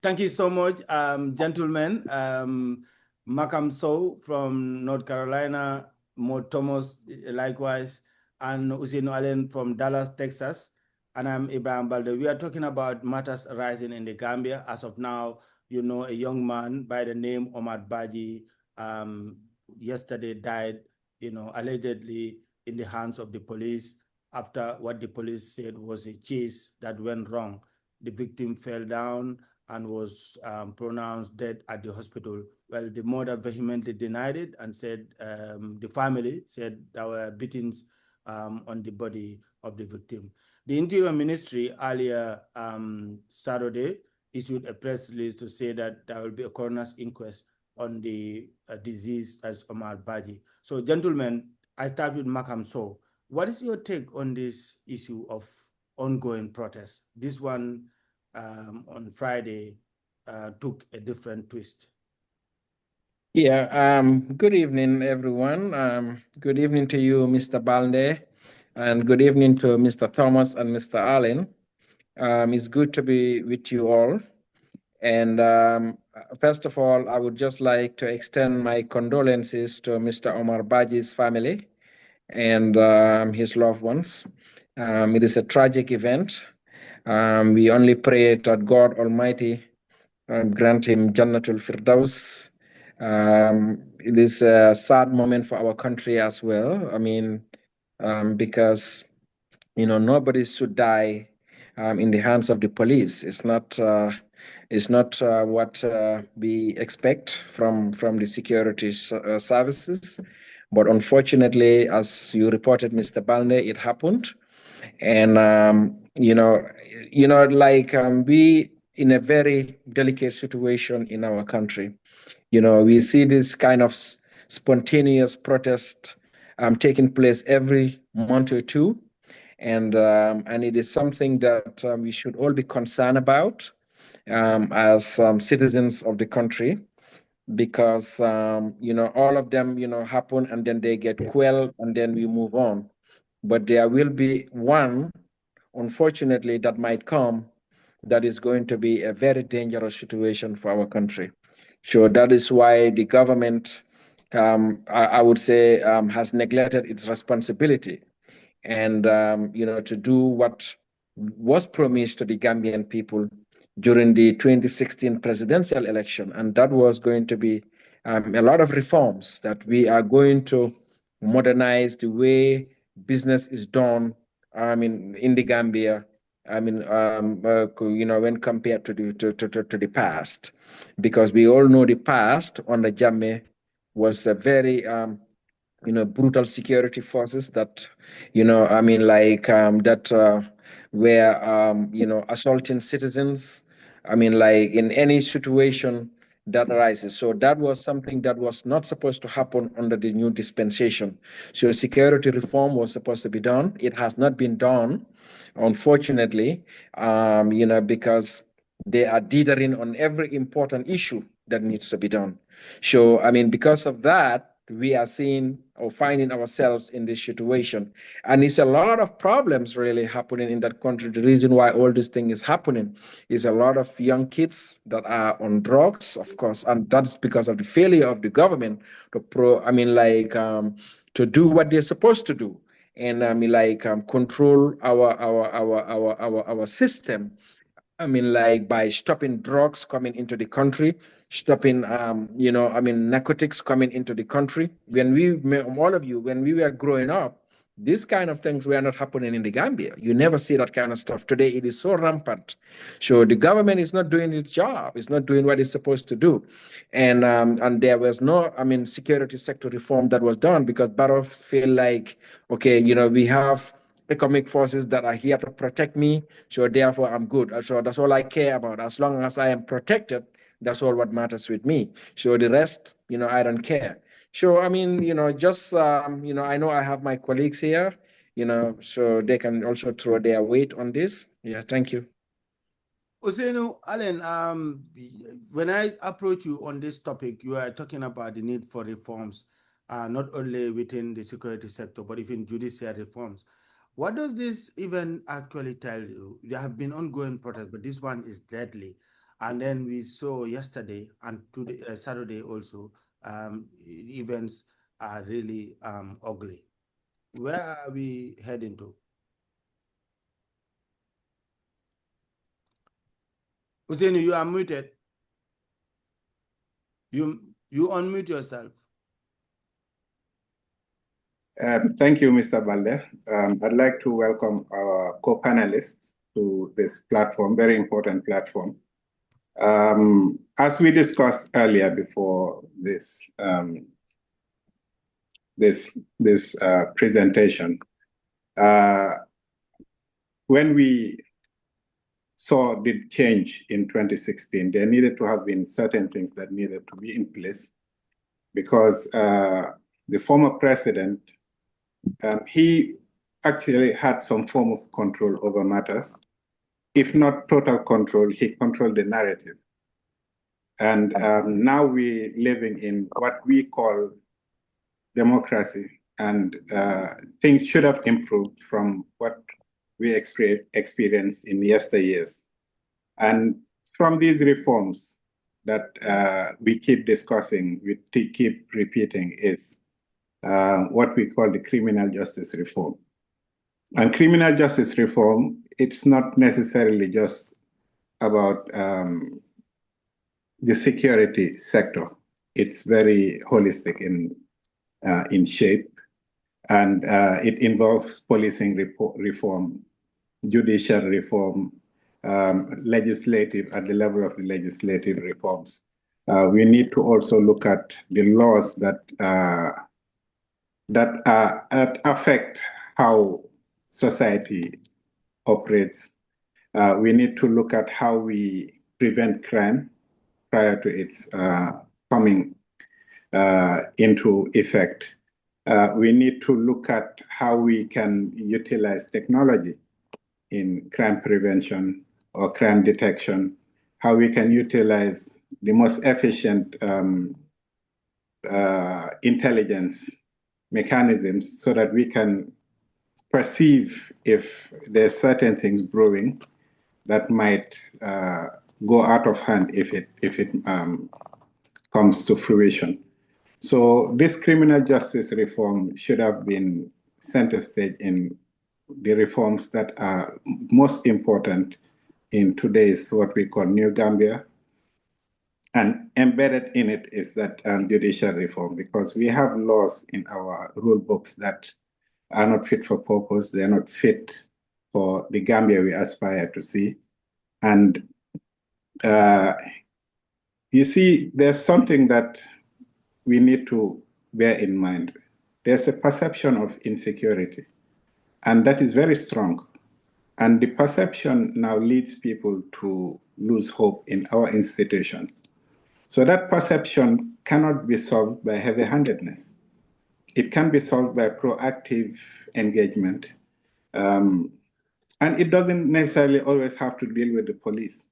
Thank you so much, gentlemen. Malcolm So from North Carolina, Mo Thomas likewise, and Usain Allen from Dallas, Texas. And I'm Ibrahim Balde. We are talking about matters arising in the Gambia. As of now, you know, a young man by the name Omar Baji yesterday died, you know, allegedly in the hands of the police after what the police said was a chase that went wrong. The victim fell down and was pronounced dead at the hospital. Well, the mother vehemently denied it and said the family said there were beatings on the body of the victim. The Interior Ministry earlier Saturday issued a press release to say that there will be a coroner's inquest on the disease as Omar Baji. So, gentlemen, I start with Makam So. What is your take on this issue of ongoing protests? This one on Friday took a different twist. Yeah, good evening, everyone. Good evening to you, Mr. Balde, and good evening to Mr. Thomas and Mr. Allen. It's good to be with you all. And first of all, I would just like to extend my condolences to Mr. Omar Baji's family and his loved ones. It is a tragic event. We only pray that God Almighty grant him Jannatul Firdaus. It is a sad moment for our country as well. I mean, because nobody should die in the hands of the police. It's not what we expect from the security services. But unfortunately, as you reported, Mr. Balne, it happened, and like we in a very delicate situation in our country. We see this kind of spontaneous protest taking place every month or two, and it is something that we should all be concerned about as citizens of the country, because all of them happen and then they get quelled and then we move on. But there will be one, unfortunately, that might come that is going to be a very dangerous situation for our country. So that is why the government, I would say, has neglected its responsibility, and to do what was promised to the Gambian people during the 2016 presidential election, and that was going to be a lot of reforms that we are going to modernize the way business is done. In the Gambia. When compared to the past, because we all know the past under Jammeh was a very brutal security forces that that were assaulting citizens. Like in any situation that arises. So that was something that was not supposed to happen under the new dispensation. So security reform was supposed to be done. It has not been done, unfortunately, because they are dithering on every important issue that needs to be done. So, because of that, we are seeing or finding ourselves in this situation. And it's a lot of problems really happening in that country. The reason why all this thing is happening is a lot of young kids that are on drugs, of course, and that's because of the failure of the government to do what they're supposed to do, and control our system. By stopping drugs coming into the country, stopping, narcotics coming into the country. All of you, when we were growing up, these kind of things were not happening in the Gambia. You never see that kind of stuff. Today, it is so rampant. So the government is not doing its job. It's not doing what it's supposed to do. And there was no, security sector reform that was done because Barrows feel like, okay, we have economic forces that are here to protect me, so therefore I'm good. So that's all I care about. As long as I am protected, that's all what matters with me. So the rest, I don't care. So just I know I have my colleagues here, so they can also throw their weight on this. Yeah, thank you. Oseno Allen, when I approach you on this topic, you are talking about the need for reforms, not only within the security sector, but even judicial reforms. What does this even actually tell you? There have been ongoing protests, but this one is deadly. And then we saw yesterday and today, Saturday also, events are really ugly. Where are we heading to? Hussein, you are muted. You unmute yourself. Thank you, Mr. Balde. I'd like to welcome our co-panelists to this platform, very important platform. As we discussed earlier before this presentation, when we saw the change in 2016, there needed to have been certain things that needed to be in place because the former president, he actually had some form of control over matters. If not total control, he controlled the narrative. And now we're living in what we call democracy, and things should have improved from what we experienced in yesteryears. And from these reforms that we keep discussing, we keep repeating is what we call the criminal justice reform. And criminal justice reform, it's not necessarily just about the security sector. It's very holistic in shape, and it involves policing reform, judicial reform, legislative, at the level of the legislative reforms. We need to also look at the laws that affect how society operates. We need to look at how we prevent crime prior to its coming into effect. We need to look at how we can utilize technology in crime prevention or crime detection, how we can utilize the most efficient intelligence mechanisms so that we can perceive if there's certain things brewing that might go out of hand if it comes to fruition. So this criminal justice reform should have been center stage in the reforms that are most important in today's what we call New Gambia. And embedded in it is that judicial reform, because we have laws in our rule books that are not fit for purpose. They're not fit for the Gambia we aspire to see. And you see, there's something that we need to bear in mind. There's a perception of insecurity, and that is very strong. And the perception now leads people to lose hope in our institutions. So that perception cannot be solved by heavy-handedness. It can be solved by proactive engagement. And it doesn't necessarily always have to deal with the police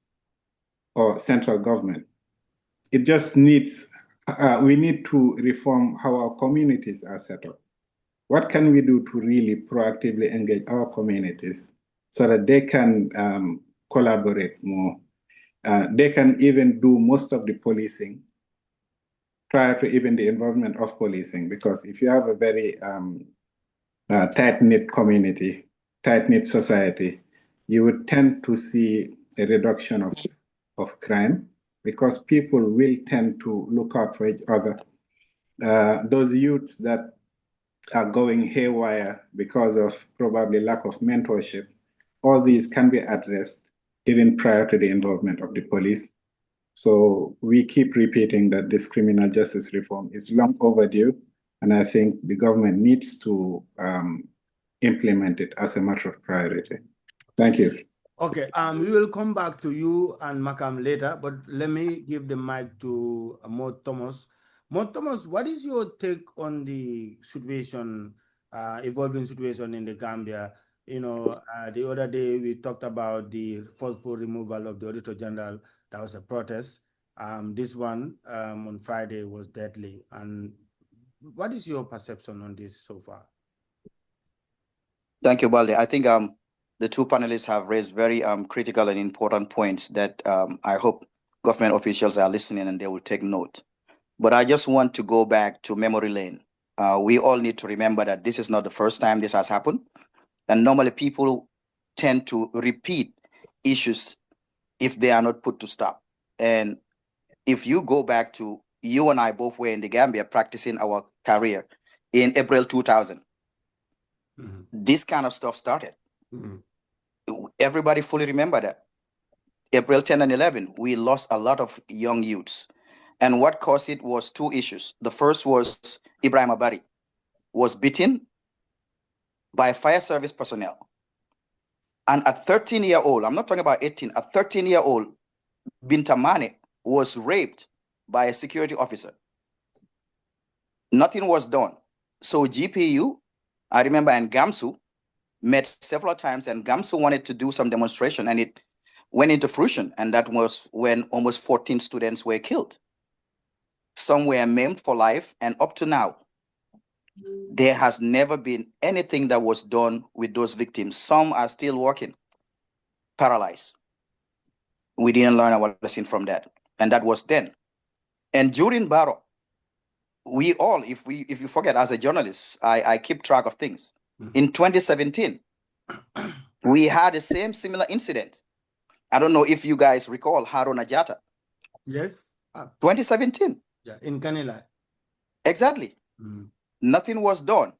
or central government. It just needs, we need to reform how our communities are set up. What can we do to really proactively engage our communities so that they can collaborate more? They can even do most of the policing prior to even the involvement of policing, because if you have a very tight-knit community, tight-knit society, you would tend to see a reduction of crime, because people will tend to look out for each other. Those youths that are going haywire because of probably lack of mentorship, all these can be addressed even prior to the involvement of the police. So we keep repeating that this criminal justice reform is long overdue, and I think the government needs to implement it as a matter of priority. Thank you. Okay, we will come back to you and Makam later, but let me give the mic to Mo Thomas. Mo Thomas, what is your take on the situation, evolving situation in the Gambia? You know, the other day we talked about the forceful removal of the Auditor General. That was a protest. This one on Friday was deadly. And what is your perception on this so far? Thank you, Balde. I think the two panelists have raised very critical and important points that I hope government officials are listening and they will take note. But I just want to go back to memory lane. We all need to remember that this is not the first time this has happened. And normally people tend to repeat issues if they are not put to stop. And if you go back to, you and I both were in the Gambia practicing our career in April 2000. This kind of stuff started. Everybody fully remember that. April 10 and 11, we lost a lot of young youths. And what caused it was two issues. The first was Ibrahim Abari was beaten by fire service personnel. And a 13-year-old, I'm not talking about 18, a 13-year-old, Bintamane, was raped by a security officer. Nothing was done. So GPU, I remember, and GAMSU met several times, and GAMSU wanted to do some demonstration, and it went into fruition. And that was when almost 14 students were killed. Some were maimed for life, and up to now, there has never been anything that was done with those victims. Some are still walking, paralyzed. We didn't learn our lesson from that. And that was then. And during Baro, we all, if you forget, as a journalist, I keep track of things. In 2017, we had the same similar incident. I don't know if you guys recall Haruna Jata. Yes. 2017. Yeah, in Kanila. Exactly. Nothing was done.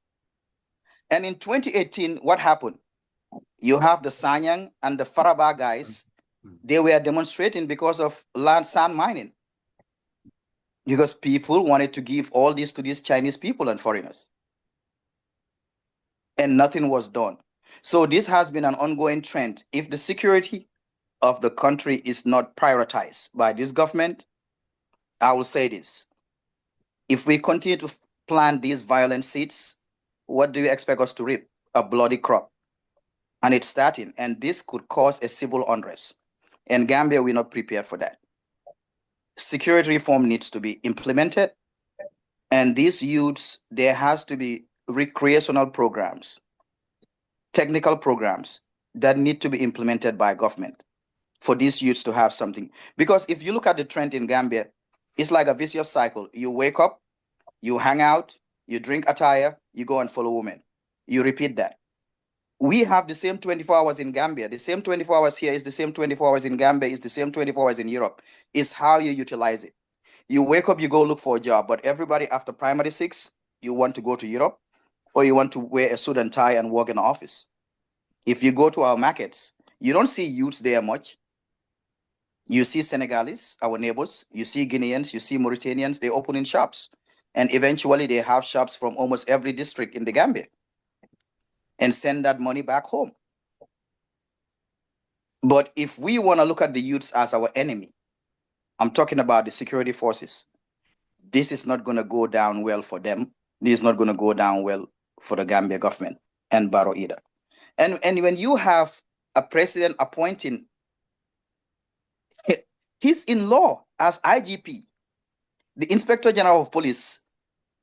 And in 2018, what happened? You have the Sanyang and the Faraba guys. They were demonstrating because of sand mining. Because people wanted to give all this to these Chinese people and foreigners. And nothing was done. So this has been an ongoing trend. If the security of the country is not prioritized by this government, I will say this. If we continue to plant these violent seeds, what do you expect us to reap? A bloody crop. And it's starting. And this could cause a civil unrest. In Gambia, we're not prepared for that. Security reform needs to be implemented. And these youths, there has to be recreational programs, technical programs that need to be implemented by government for these youths to have something. Because if you look at the trend in Gambia, it's like a vicious cycle. You wake up, you hang out, you drink attire, you go and follow women. You repeat that. We have the same 24 hours in Gambia. The same 24 hours here is the same 24 hours in Gambia, is the same 24 hours in Europe. It's how you utilize it. You wake up, you go look for a job, but everybody after primary 6, you want to go to Europe, or you want to wear a suit and tie and work in an office. If you go to our markets, you don't see youths there much. You see Senegalese, our neighbors, you see Guineans, you see Mauritanians, they open in shops. And eventually they have shops from almost every district in the Gambia and send that money back home. But if we want to look at the youths as our enemy, I'm talking about the security forces, this is not going to go down well for them. This is not going to go down well for the Gambia government and Barrow either. And when you have a president appointing his in-law as IGP, the Inspector General of Police,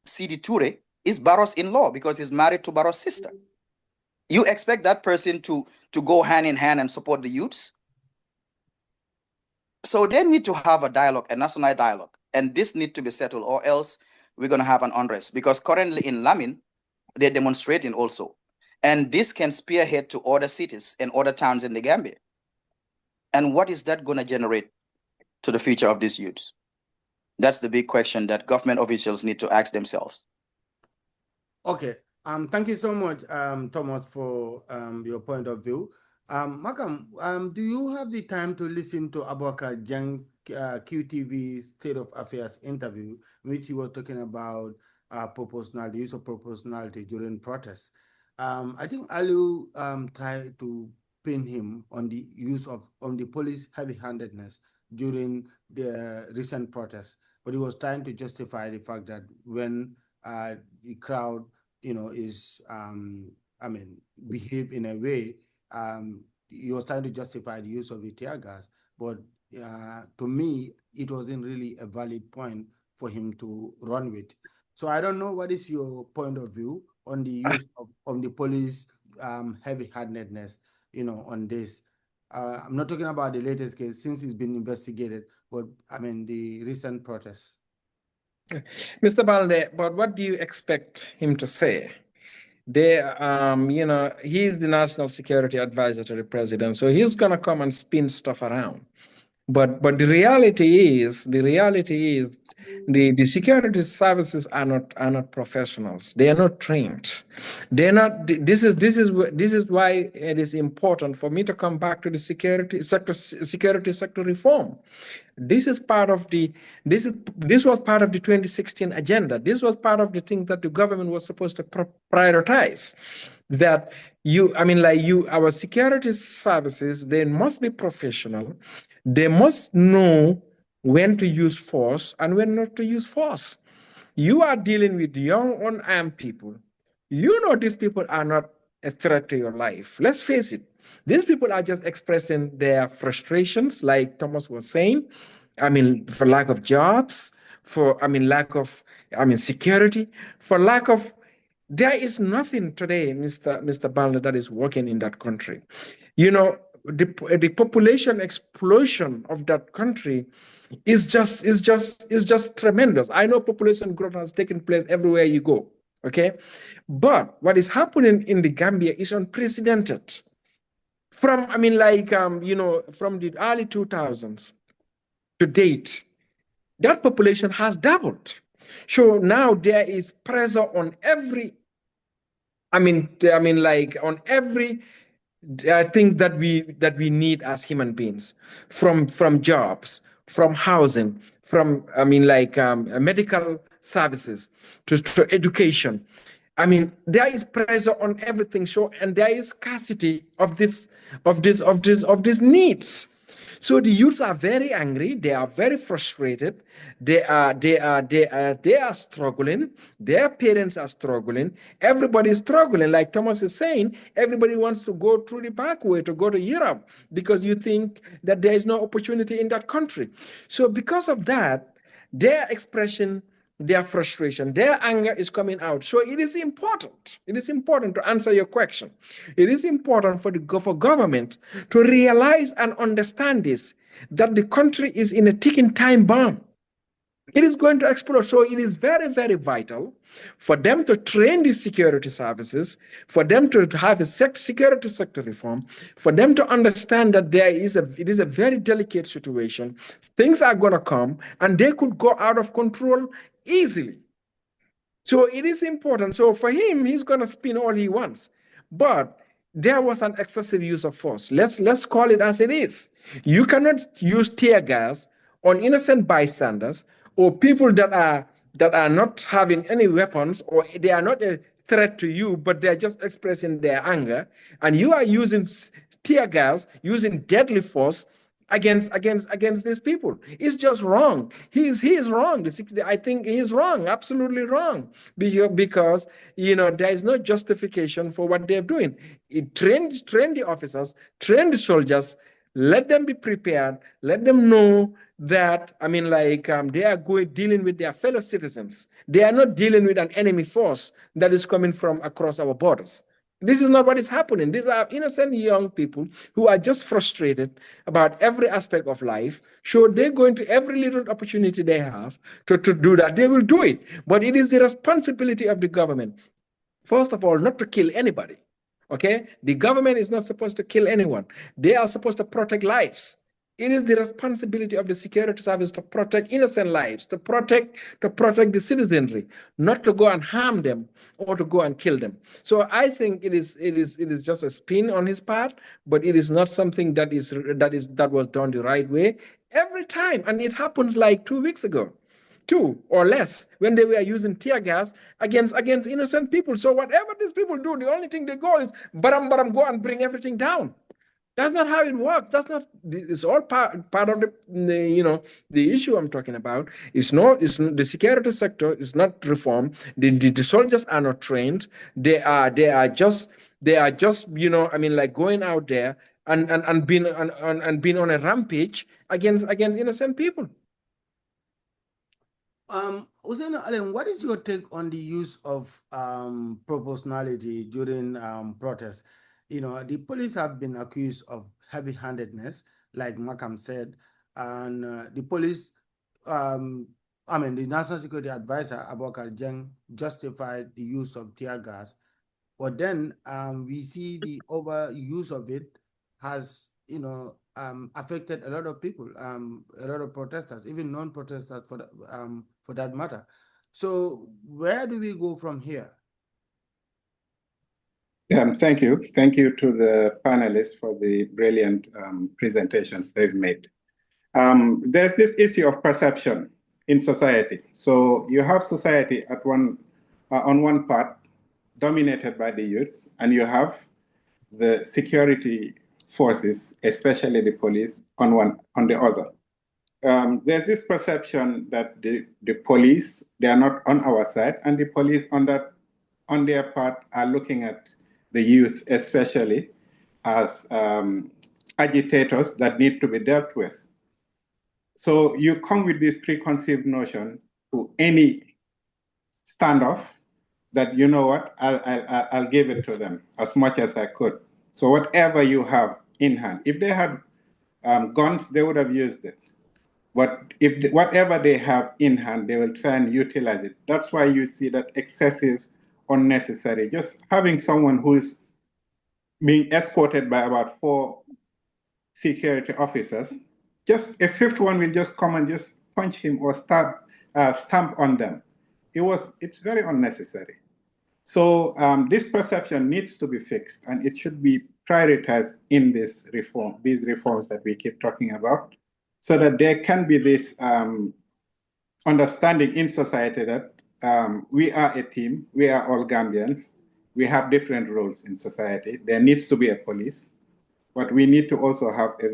Sidi Toure, is Barrow's in-law because he's married to Barrow's sister. You expect that person to go hand in hand and support the youths? So they need to have a dialogue, a national dialogue, and this need to be settled, or else we're going to have an unrest. Because currently in Lamin, they're demonstrating also. And this can spearhead to other cities and other towns in the Gambia. And what is that going to generate to the future of these youths? That's the big question that government officials need to ask themselves. Okay. Thank you so much, Thomas, for your point of view. Makam, do you have the time to listen to Abubakar Jang's QTV State of Affairs interview, in which he was talking about the use of proportionality during protests? I think Aliu tried to pin him on the use of the police heavy-handedness during the recent protests, but he was trying to justify the fact that when the crowd, is behave in a way, he was trying to justify the use of the tear gas, but to me, it wasn't really a valid point for him to run with. So I don't know, what is your point of view on the use of the police heavy-handedness, on this? I'm not talking about the latest case since it's been investigated, but I mean the recent protests. Mr. Balde, but what do you expect him to say? They, he's the national security advisor to the president, so he's gonna come and spin stuff around. But the reality is the security services are not professionals. They are not trained. They're not. This is why it is important for me to come back to the security sector reform. This is part of this was part of the 2016 agenda. This was part of the things that the government was supposed to prioritize. That our security services, they must be professional. They must know when to use force and when not to use force. You are dealing with young, unarmed people. You know these people are not a threat to your life. Let's face it. These people are just expressing their frustrations, like Thomas was saying. For lack of jobs, for lack of security, for lack of. There is nothing today, Mr. Balner, that is working in that country. The population explosion of that country is just tremendous. I know population growth has taken place everywhere you go. Okay, but what is happening in the Gambia is unprecedented. From from the early 2000s to date, that population has doubled. So now there is pressure on every. On every things that we need as human beings, from jobs, from housing, from medical services to education. There is pressure on everything. So, and there is scarcity of these needs. So the youths are very angry. They are very frustrated. They are struggling. Their parents are struggling. Everybody is struggling. Like Thomas is saying, everybody wants to go through the back way to go to Europe because you think that there is no opportunity in that country. So because of that, their expression, their frustration, their anger is coming out. So it is important. It is important to answer your question. It is important for government to realize and understand this, that the country is in a ticking time bomb. It is going to explode. So it is very, very vital for them to train these security services, for them to have a security sector reform, for them to understand that it is a very delicate situation. Things are going to come and they could go out of control easily. So it is important. So for him, he's going to spin all he wants. But there was an excessive use of force. Let's call it as it is. You cannot use tear gas on innocent bystanders or people that are not having any weapons, or they are not a threat to you, but they're just expressing their anger, and you are using tear gas, using deadly force against these people. It's just wrong. He is wrong. I think he is wrong, absolutely wrong, because there is no justification for what they're doing. Train the officers, train the soldiers, let them be prepared, let them know that they are dealing with their fellow citizens. They are not dealing with an enemy force that is coming from across our borders. This is not what is happening. These are innocent young people who are just frustrated about every aspect of life. So they're going to every little opportunity they have to do that. They will do it. But it is the responsibility of the government, first of all, not to kill anybody. Okay? The government is not supposed to kill anyone. They are supposed to protect lives. It is the responsibility of the security service to protect innocent lives, to protect the citizenry, not to go and harm them or to go and kill them. So I think it is just a spin on his part, but it is not something that was done the right way every time. And it happened like 2 weeks ago. 2 or less, when they were using tear gas against innocent people. So whatever these people do, the only thing they go is baram, go and bring everything down. That's not how it works. It's all part of the issue I'm talking about. It's the security sector is not reformed. The soldiers are not trained. They are just going out there and being on a rampage against innocent people. Hussein Allen, what is your take on the use of proportionality during protests? The police have been accused of heavy-handedness, like Makam said, and the police, the National Security Advisor, Abokar Jeng, justified the use of tear gas. But then we see the overuse of it has, affected a lot of people, a lot of protesters, even non-protesters for that matter. So where do we go from here? Thank you. Thank you to the panelists for the brilliant presentations they've made. There's this issue of perception in society. So you have society on one part dominated by the youths, and you have the security forces, especially the police, on the other. There's this perception that the police, they are not on our side, and the police on their part are looking at the youth, especially as agitators that need to be dealt with. So you come with this preconceived notion to any standoff that, you know what, I'll give it to them as much as I could. So whatever you have in hand, if they had guns, they would have used it. But if whatever they have in hand, they will try and utilize it. That's why you see that excessive, unnecessary, just having someone who is being escorted by about 4 security officers, just a fifth one will just come and just punch him or stamp on them. It's very unnecessary. So this perception needs to be fixed, and it should be prioritized in these reforms that we keep talking about, so that there can be this understanding in society that we are a team, we are all Gambians, we have different roles in society. There needs to be a police, but we need to also have a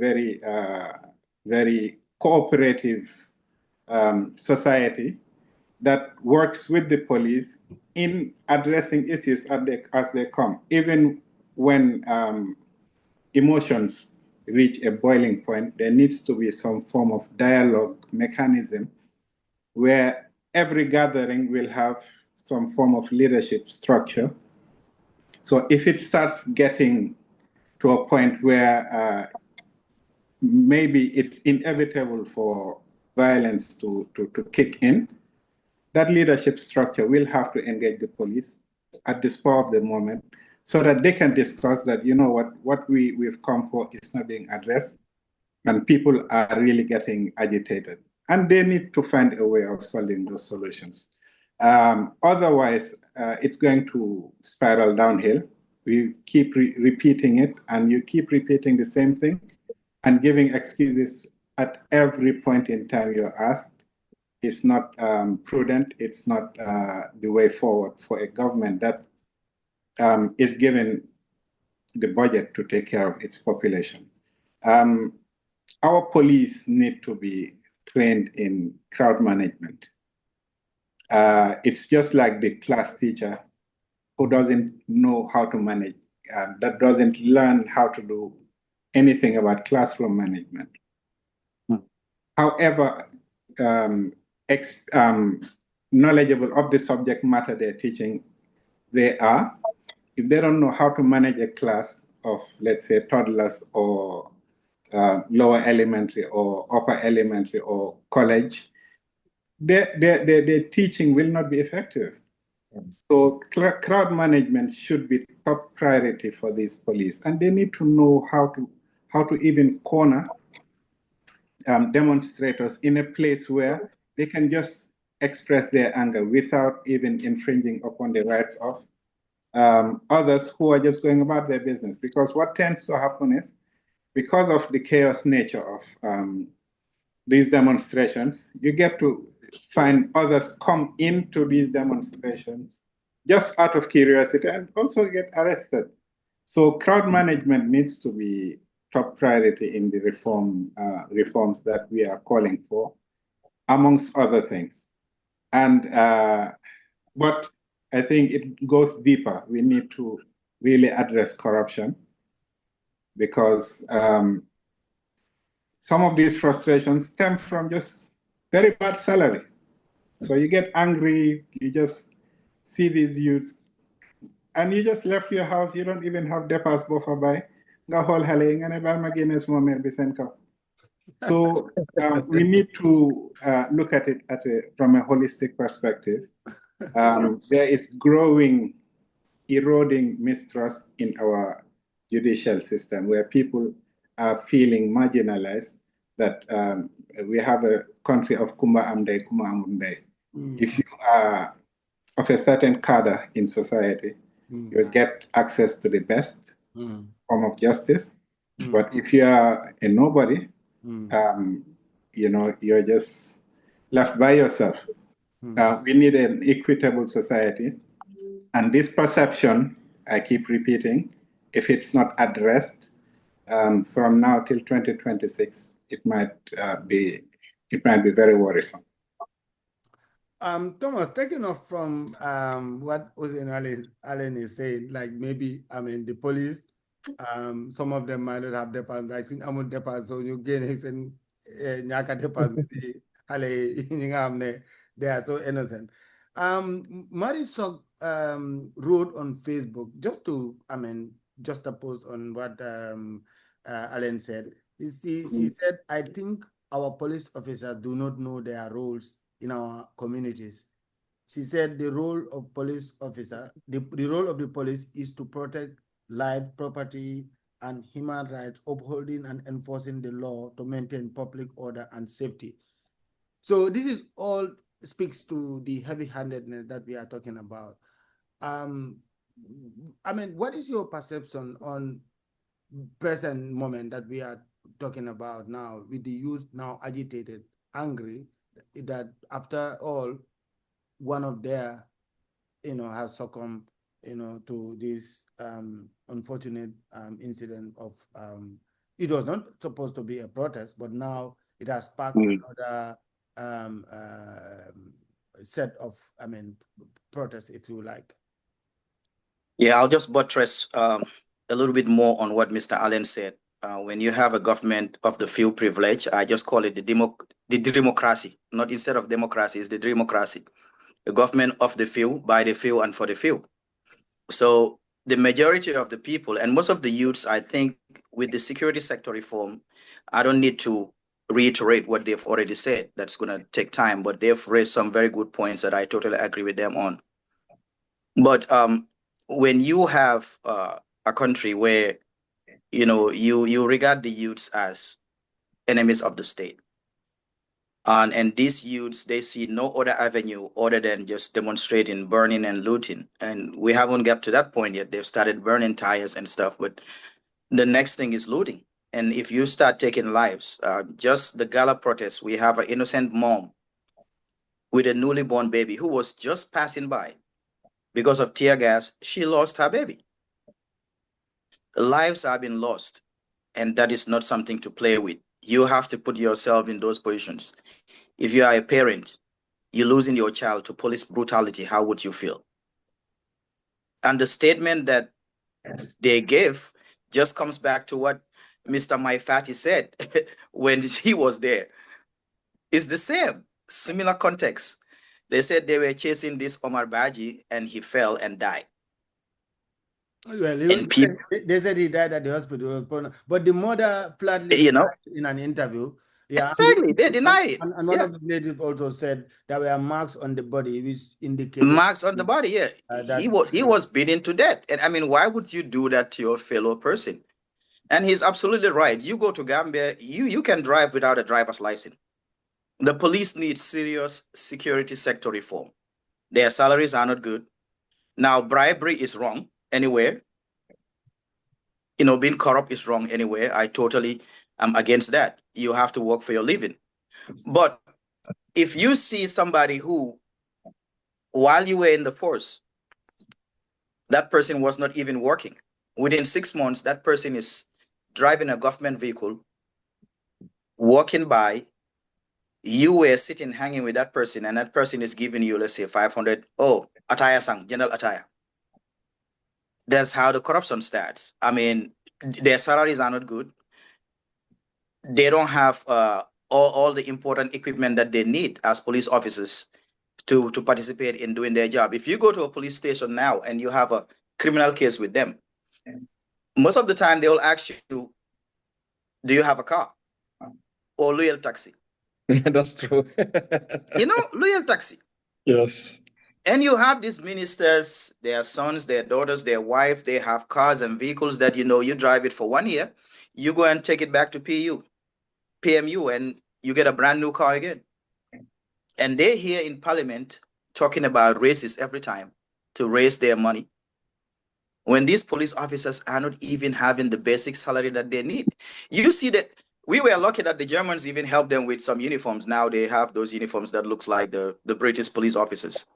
very cooperative society that works with the police in addressing issues as they come, even when emotions reach a boiling point. There needs to be some form of dialogue mechanism where every gathering will have some form of leadership structure. So if it starts getting to a point where maybe it's inevitable for violence to kick in, that leadership structure will have to engage the police at the spur of the moment, so that they can discuss that, you know what we've come for is not being addressed, and people are really getting agitated. And they need to find a way of solving those solutions. Otherwise, it's going to spiral downhill. We keep repeating it, and you keep repeating the same thing and giving excuses at every point in time you're asked. It's not prudent. It's not the way forward for a government that is given the budget to take care of its population. Our police need to be trained in crowd management. It's just like the class teacher who doesn't know how to manage, that doesn't learn how to do anything about classroom management. However, knowledgeable of the subject matter they're teaching they are, if they don't know how to manage a class of, let's say, toddlers or lower elementary or upper elementary or college, their teaching will not be effective. So crowd management should be top priority for these police, and they need to know how to even corner demonstrators in a place where they can just express their anger without even infringing upon the rights of others who are just going about their business. Because what tends to happen is, because of the chaos nature of these demonstrations, you get to find others come into these demonstrations just out of curiosity and also get arrested. So crowd management needs to be top priority in the reforms that we are calling for, amongst other things. And but I think it goes deeper. We need to really address corruption, because some of these frustrations stem from just very bad salary. So you get angry, you just see these youths, and you just left your house, you don't even have depas buffer by. nga xool xale yi nga ne baal ma génne suma mère bi seen kaw. So we need to look at it from a holistic perspective. There is growing, eroding mistrust in our judicial system where people are feeling marginalized, that we have a country of Kumba Amde, Kuma Amunde. If you are of a certain cadre in society, you get access to the best form of justice. But if you are a nobody, you know, you're just left by yourself. We need an equitable society. And this perception, I keep repeating, if it's not addressed from now till 2026, it might be very worrisome. Thomas, taking off from what Hussein Allen is saying, like maybe, I mean, the police, some of them might not have depas, like in Amud depas, so you gain his and Nyaka depas, they are so innocent. Marisol wrote on Facebook, just to, I mean, just a post on what Allen said. She said, I think our police officers do not know their roles in our communities. She said the role of police officer, the role of the police is to protect life, property, and human rights, upholding and enforcing the law to maintain public order and safety. So this is all speaks to the heavy-handedness that we are talking about. I mean, what is your perception on present moment that we are talking about now, with the youth now agitated, angry, that after all, one of their, has succumbed, to this unfortunate incident of, it was not supposed to be a protest, but now it has sparked another set of, protests, if you like. Yeah, I'll just buttress a little bit more on what Mr. Allen said. When you have a government of the few privilege, I just call it the democracy, not instead of democracy, it's the democracy. The government of the few, by the few, and for the few. So the majority of the people and most of the youths, I think, with the security sector reform, I don't need to reiterate what they've already said. That's going to take time, but they've raised some very good points that I totally agree with them on. But when you have a country where you regard the youths as enemies of the state, and these youths, they see no other avenue other than just demonstrating, burning, and looting. And we haven't got to that point yet. They've started burning tires and stuff, but the next thing is looting. And if you start taking lives, just the gala protest, we have an innocent mom with a newly born baby who was just passing by. Because of tear gas, she lost her baby. Lives have been lost, and that is not something to play with. You have to put yourself in those positions. If you are a parent, you're losing your child to police brutality, how would you feel? And the statement that they gave just comes back to what Mr. Maifati said when he was there. It's the same, similar context. They said they were chasing this Omar Baji and he fell and died. Well, they said he died at the hospital, but the mother flatly in an interview. Yeah, exactly. They denied it. And one of the natives also said there were marks on the body, which indicated marks on the body. Yeah, he was beaten to death. And I mean, why would you do that to your fellow person? And he's absolutely right. You go to Gambia, you can drive without a driver's license. The police need serious security sector reform. Their salaries are not good. Now, bribery is wrong anywhere. Being corrupt is wrong anywhere. I totally am against that. You have to work for your living. But if you see somebody who, while you were in the force, that person was not even working. Within 6 months, that person is driving a government vehicle, walking by, you were sitting hanging with that person, and that person is giving you, let's say, 500, attire sang, general attire. That's how the corruption starts. I mean, their salaries are not good. They don't have all the important equipment that they need as police officers to participate in doing their job. If you go to a police station now and you have a criminal case with them, Most of the time, they will ask you, do you have a car or loyal taxi? That's true. Loyal taxi. Yes. And you have these ministers, their sons, their daughters, their wife, they have cars and vehicles that you drive it for 1 year, you go and take it back to PMU, and you get a brand new car again. And they're here in parliament talking about races every time to raise their money, when these police officers are not even having the basic salary that they need. You see that we were lucky that the Germans even helped them with some uniforms. Now they have those uniforms that looks like the British police officers.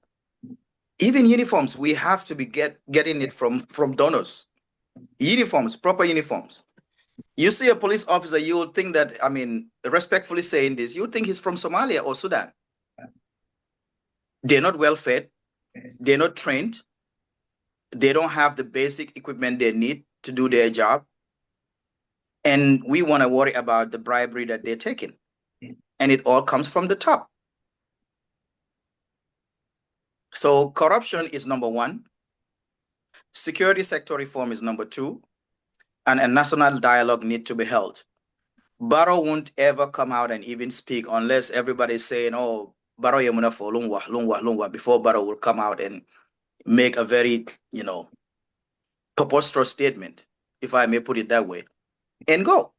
Even uniforms, we have to be getting it from donors. Uniforms, proper uniforms. You see a police officer, you would think that, respectfully saying this, you would think he's from Somalia or Sudan. They're not well fed. They're not trained. They don't have the basic equipment they need to do their job. And we want to worry about the bribery that they're taking. And it all comes from the top. So corruption is number one. Security sector reform is number two. And a national dialogue need to be held. Barrow won't ever come out and even speak unless everybody's saying, oh, Barrow yemuna for lungwa, before Barrow will come out and make a very, preposterous statement, if I may put it that way, and go.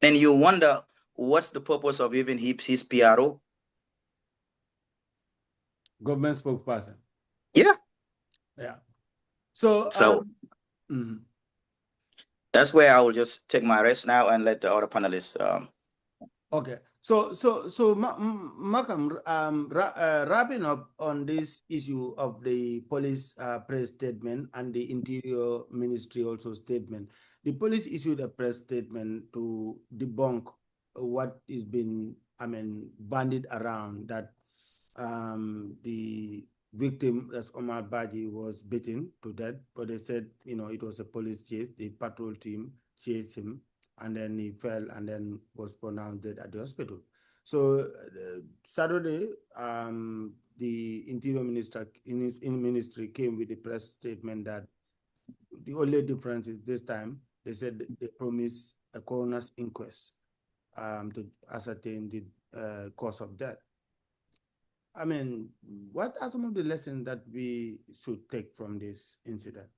And you wonder, what's the purpose of even his PRO? Government spokesperson. Yeah. Yeah. So That's where I will just take my rest now and let the other panelists. Okay. So Malcolm, wrapping up on this issue of the police press statement and the Interior Ministry also statement. The police issued a press statement to debunk what is been, bandied around, that the victim, as Omar Baji, was beaten to death, but they said, it was a police chase. The patrol team chased him, and then he fell and then was pronounced dead at the hospital. So Saturday, the Interior Ministry came with a press statement that the only difference is this time they said they promised a coroner's inquest to ascertain the cause of death. What are some of the lessons that we should take from this incident?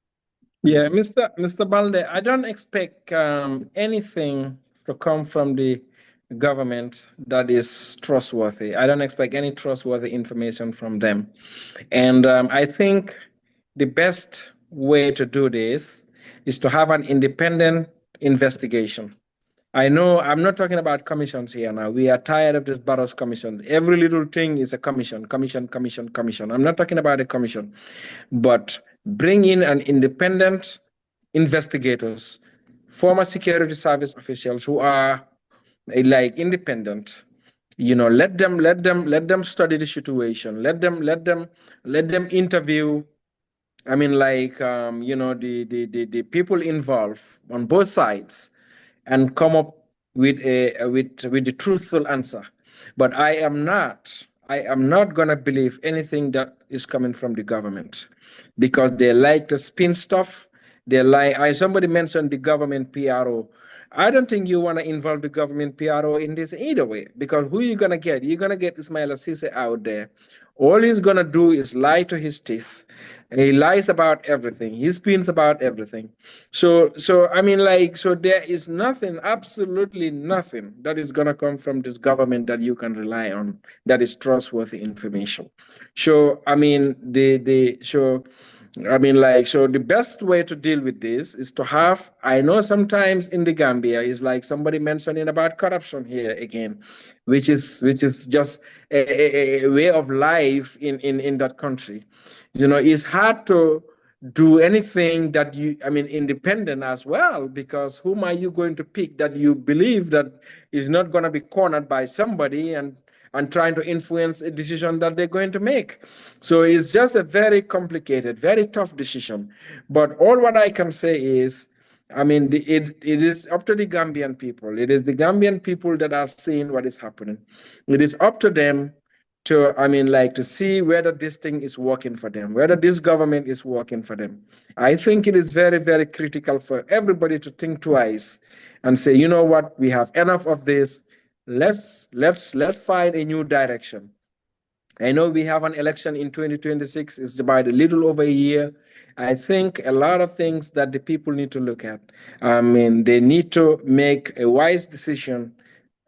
Yeah, Mr. Balde, I don't expect anything to come from the government that is trustworthy. I don't expect any trustworthy information from them. And I think the best way to do this is to have an independent investigation. I know I'm not talking about commissions here now. We are tired of this Barros commission. Every little thing is a commission. I'm not talking about a commission, but bring in an independent investigators, former security service officials who are independent. Let them study the situation. Let them interview. The people involved on both sides, and come up with the truthful answer. But I am not gonna believe anything that is coming from the government, because they like to spin stuff. They like, somebody mentioned the government PRO. I don't think you want to involve the government PRO in this either way, because who you gonna get? You're gonna get Ismail Assise out there. All he's gonna do is lie to his teeth. He lies about everything. He spins about everything. So there is nothing, absolutely nothing, that is gonna come from this government that you can rely on, that is trustworthy information. So the best way to deal with this is to have, I know sometimes in the Gambia is like somebody mentioning about corruption here again, which is just a way of life in that country. It's hard to do anything that independent as well, because whom are you going to pick that you believe that is not going to be cornered by somebody and trying to influence a decision that they're going to make? So it's just a very complicated, very tough decision. But all what I can say is, it is up to the Gambian people. It is the Gambian people that are seeing what is happening. It is up to them to, I mean, like to see whether this thing is working for them, whether this government is working for them. I think it is very, very critical for everybody to think twice and say, you know what, we have enough of this. Let's find a new direction. I know we have an election in 2026. It's about a little over a year. I think a lot of things that the people need to look at. I mean, they need to make a wise decision,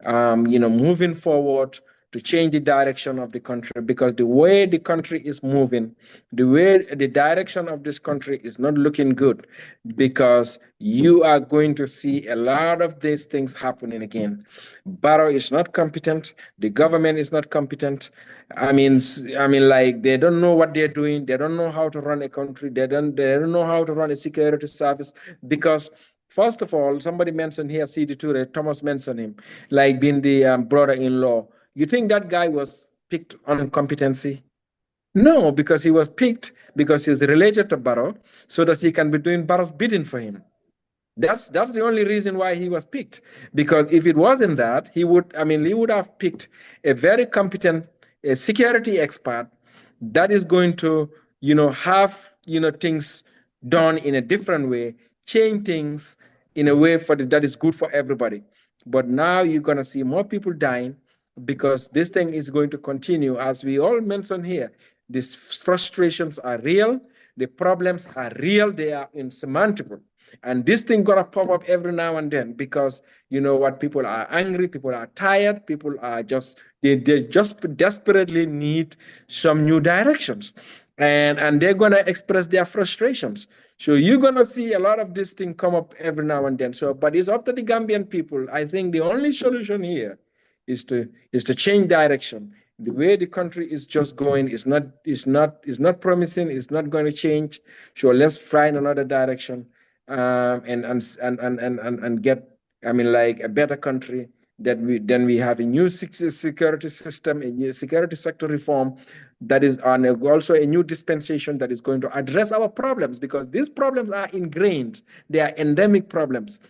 moving forward to change the direction of the country, because the way the country is moving, the direction of this country is not looking good, because you are going to see a lot of these things happening again. Barrow is not competent. The government is not competent. Like they don't know what they're doing. They don't know how to run a country. They don't know how to run a security service, because first of all, somebody mentioned here, C.D. Toure, Thomas mentioned him, like being the brother-in-law. You think that guy was picked on competency? No, because he was picked because he's related to Barrow, so that he can be doing Barrow's bidding for him. That's the only reason why he was picked. Because if it wasn't that, he would have picked a very competent security expert that is going to, have, things done in a different way, change things in a way that is good for everybody. But now you're going to see more people dying, because this thing is going to continue. As we all mentioned here, these frustrations are real, the problems are real, they are insurmountable. And this thing gonna pop up every now and then, because you know what, people are angry, people are tired, people are they just desperately need some new directions. And they're gonna express their frustrations. So you're gonna see a lot of this thing come up every now and then. So, but it's up to the Gambian people. I think the only solution here is to change direction. The way the country is just going is not promising. It's not going to change. So let's find another direction, and get, like a better country. Then we have a new security system, a new security sector reform that is on also a new dispensation that is going to address our problems, because these problems are ingrained. They are endemic problems.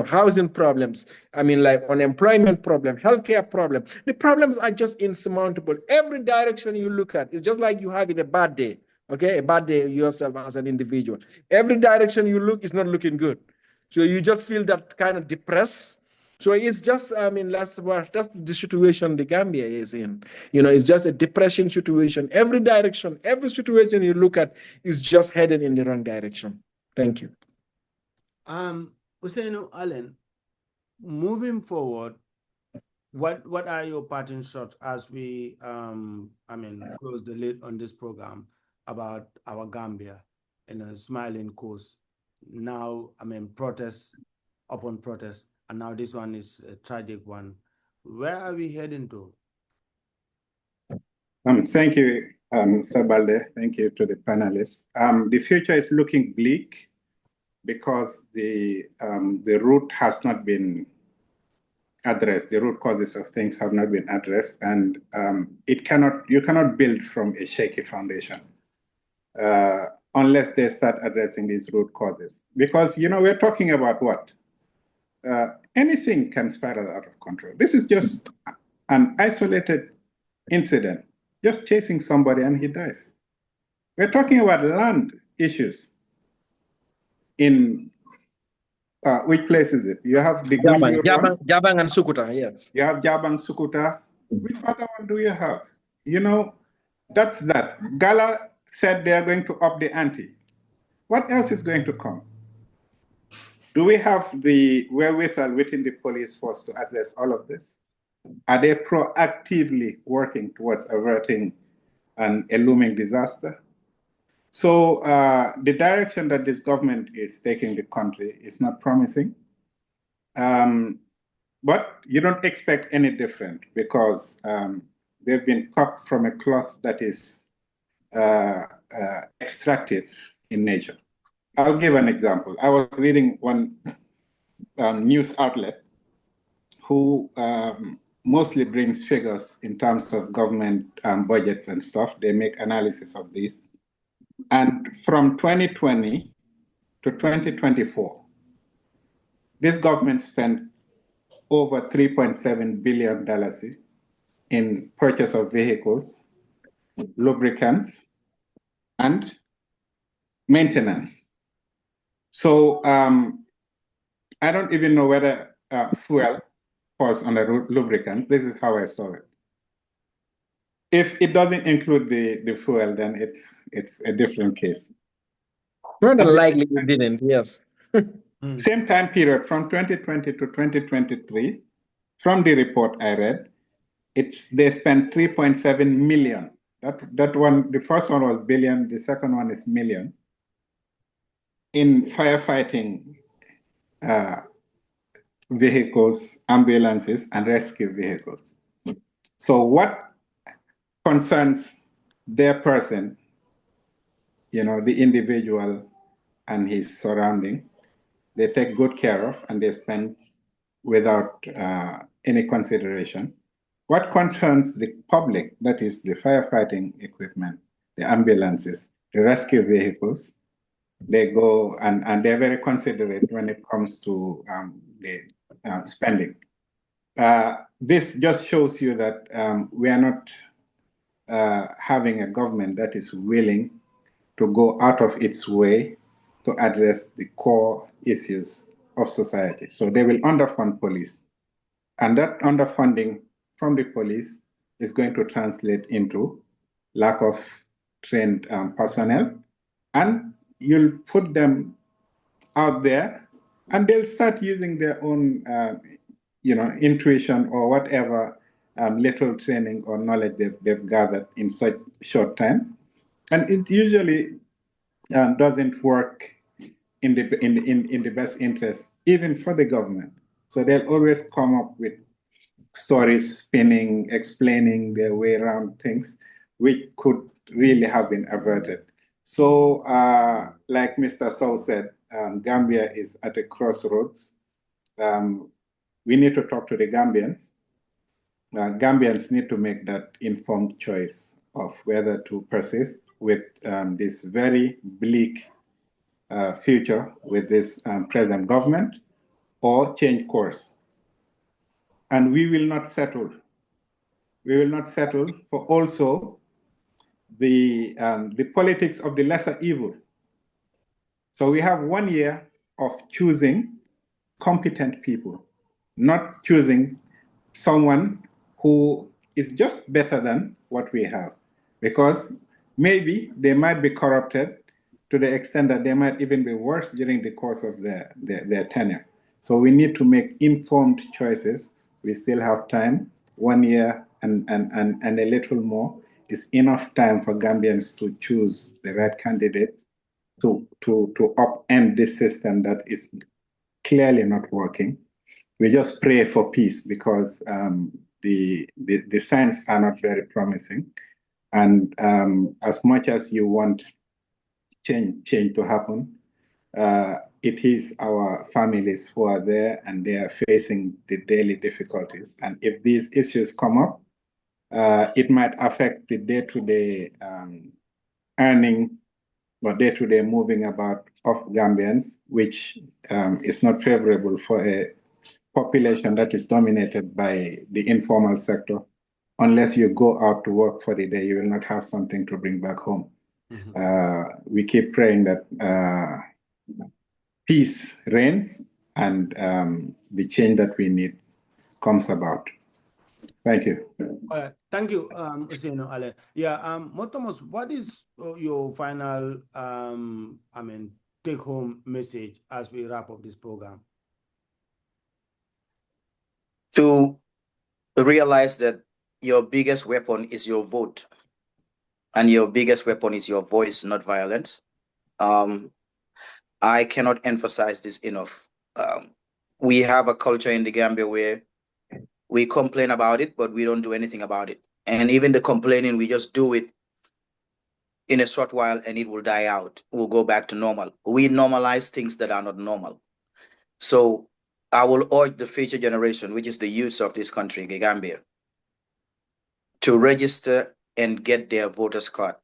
Housing problems, like unemployment problem, healthcare problem. The problems are just insurmountable. Every direction you look at, it's just like you having a bad day, okay? A bad day yourself as an individual. Every direction you look is not looking good. So you just feel that kind of depressed. So it's just, that's the situation the Gambia is in. It's just a depression situation. Every direction, every situation you look at is just headed in the wrong direction. Thank you. Usainu Allen, moving forward, what are your parting shots as we close the lid on this program about our Gambia in a smiling coast? Now, protest upon protest, and now this one is a tragic one. Where are we heading to? Thank you, Mr. Balde. Thank you to the panelists. The future is looking bleak, because the root has not been addressed. The root causes of things have not been addressed, and you cannot build from a shaky foundation unless they start addressing these root causes. Because we're talking about what? Anything can spiral out of control. This is just an isolated incident, just chasing somebody and he dies. We're talking about land issues. In which place is it? You have the Jabang and Sukuta, yes. You have Jabang, Sukuta. Which other one do you have? That's that. Gala said they are going to up the ante. What else is going to come? Do we have the wherewithal within the police force to address all of this? Are they proactively working towards averting a looming disaster? So the direction that this government is taking the country is not promising. But you don't expect any different, because they've been cut from a cloth that is extractive in nature. I'll give an example. I was reading one news outlet who mostly brings figures in terms of government budgets and stuff. They make analysis of these. And from 2020 to 2024, this government spent over $3.7 billion in purchase of vehicles, lubricants, and maintenance. So I don't even know whether fuel falls under lubricant. This is how I saw it. If it doesn't include the fuel, then it's a different case. More than likely it didn't, yes. Same time period from 2020 to 2023, from the report I read, they spent 3.7 million. That one, the first one was billion, the second one is million in firefighting vehicles, ambulances, and rescue vehicles. So what concerns their person, the individual and his surrounding, they take good care of and they spend without any consideration. What concerns the public, that is the firefighting equipment, the ambulances, the rescue vehicles, they go and they're very considerate when it comes to the spending. This just shows you that we are not having a government that is willing to go out of its way to address the core issues of society. So they will underfund police. And that underfunding from the police is going to translate into lack of trained personnel. And you'll put them out there and they'll start using their own intuition or whatever little training or knowledge they've gathered in such short time. And it usually doesn't work in the best interest, even for the government. So they'll always come up with stories, spinning, explaining their way around things, which could really have been averted. So, like Mr. Sow said, Gambia is at a crossroads. We need to talk to the Gambians. Gambians need to make that informed choice of whether to persist with this very bleak future with this present government or change course. And we will not settle. We will not settle for also the politics of the lesser evil. So we have 1 year of choosing competent people, not choosing someone who is just better than what we have, because maybe they might be corrupted to the extent that they might even be worse during the course of their tenure. So we need to make informed choices. We still have time. 1 year and a little more is enough time for Gambians to choose the right candidates to upend this system that is clearly not working. We just pray for peace because the signs are not very promising. And as much as you want change to happen, it is our families who are there and they are facing the daily difficulties. And if these issues come up, it might affect the day-to-day earning or day-to-day moving about of Gambians, which is not favorable for a population that is dominated by the informal sector. Unless you go out to work for the day, you will not have something to bring back home. We keep praying that peace reigns and the change that we need comes about. Thank you. All right. Thank you, Usaino Ale. Yeah, Motomos, what is your final, take-home message as we wrap up this program? To realize that your biggest weapon is your vote, and your biggest weapon is your voice, not violence. I cannot emphasize this enough. We have a culture in the Gambia where we complain about it, but we don't do anything about it. And even the complaining, we just do it in a short while and it will die out. We'll go back to normal. We normalize things that are not normal. So I will urge the future generation, which is the youth of this country, the Gambia, to register and get their voters card.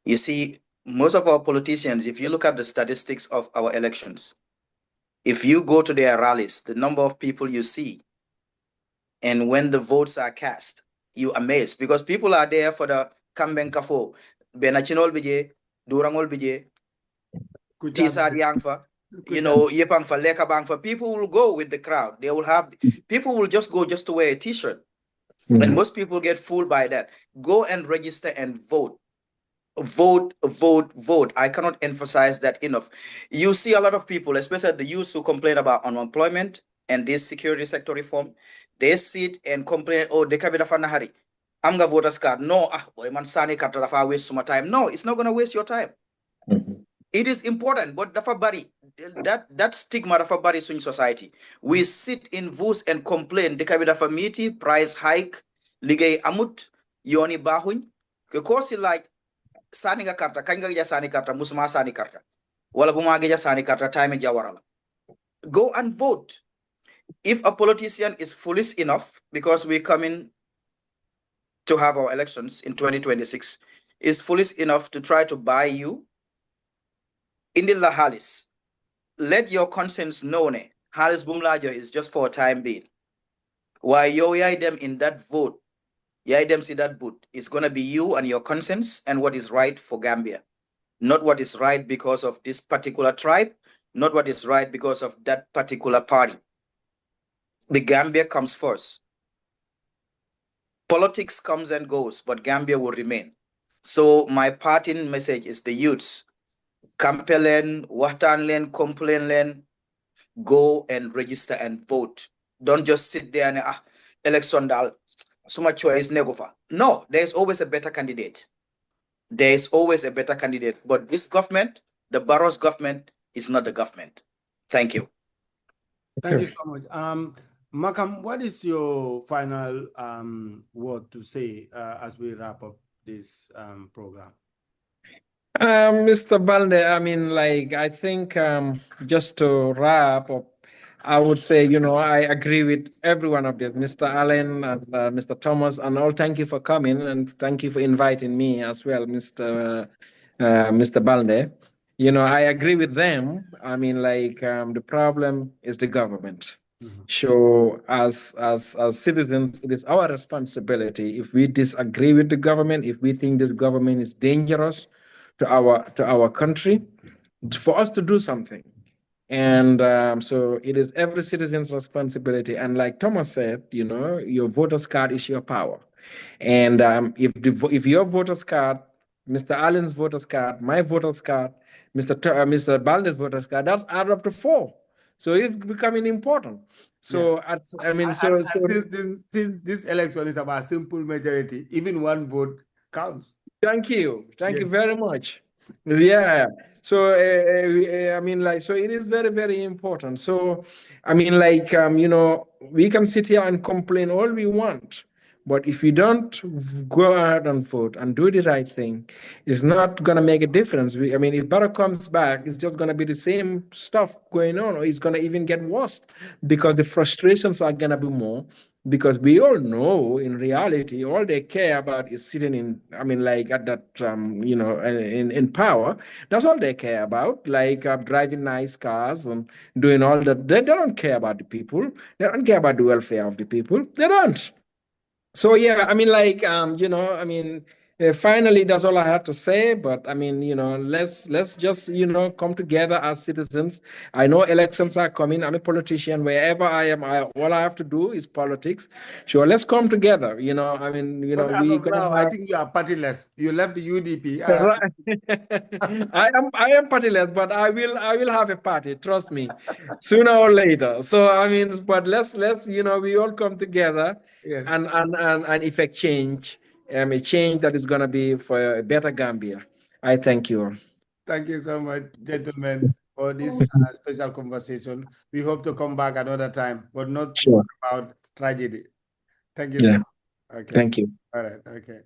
You see, most of our politicians, if you look at the statistics of our elections, if you go to their rallies, the number of people you see, and when the votes are cast, you amazed because people are there for the Kamben Kafo, Benachinol Bije, Durangol Bije, Tisad Yangfa, you know, Yepang for Leka Bang for people will go with the crowd. They will have people will just go just to wear a t-shirt. And most people get fooled by that. Go and register and vote. Vote, vote, vote. I cannot emphasize that enough. You see a lot of people, especially the youth who complain about unemployment and this security sector reform, they sit and complain, oh, they can be the fanahari. I'm gonna voters card. No, boy, man, sani karta waste my time. No, it's not gonna waste your time. It is important, but that stigma of body in society. We sit in voice and complain. The kabida famiti price hike, ligay amut, yoni bahuny. Because like sani ga karta, kanga ja sani karta, musma sani karta. Wala bumage ja sani karta, time jawarala. Go and vote. If a politician is foolish enough, because we're coming to have our elections in 2026, is foolish enough to try to buy you, Indilla Halis, let your conscience know ne Halis Bumlajo is just for a time being. Why yo yai them in that vote, yai them see that vote, it's gonna be you and your conscience and what is right for Gambia. Not what is right because of this particular tribe, not what is right because of that particular party. The Gambia comes first. Politics comes and goes, but Gambia will remain. So my parting message is the youths. Campelen, Watanlen, Complainlen, go and register and vote. Don't just sit there and election dal, so much choice negofa. No, there's always a better candidate. There's always a better candidate. But this government, the Barrow's government, is not the government. Thank you. Thank you so much. Makam, what is your final word to say as we wrap up this program? Mr. Balde, I mean, like, I think just to wrap up, I would say, I agree with every one of this, Mr. Allen and Mr. Thomas, and all. Thank you for coming and thank you for inviting me as well, Mr. Balde. I agree with them. I mean, like, the problem is the government. So as citizens, it is our responsibility. If we disagree with the government, if we think this government is dangerous to our country, for us to do something. And so it is every citizen's responsibility. And like Thomas said, your voter's card is your power. And if your voter's card, Mr. Allen's voter's card, my voter's card, Mr. Balde's voter's card, that's add up to 4. So it's becoming important. So since this election is about simple majority, even one vote counts. Thank you very much. Yeah. So I mean, like, so it is very, very important. So I mean, like, we can sit here and complain all we want, but if we don't go out and vote and do the right thing, it's not gonna make a difference. If Barrow comes back, it's just gonna be the same stuff going on, or it's gonna even get worse because the frustrations are gonna be more. Because we all know, in reality, all they care about is sitting in, at that, in power. That's all they care about, like driving nice cars and doing all that. They don't care about the people. They don't care about the welfare of the people. They don't. So, yeah, finally, that's all I have to say. But let's just come together as citizens. I know elections are coming. I'm a politician. Wherever I am, all I have to do is politics. Sure, let's come together. I think you are partyless. You left the UDP. I am partyless, but I will have a party. Trust me, sooner or later. So but let's we all come together. Yes. And effect change. A change that is going to be for a better Gambia. I thank you. Thank you so much, gentlemen, for this special conversation. We hope to come back another time, but not about tragedy. Thank you so much. Okay. Thank you. All right. Okay.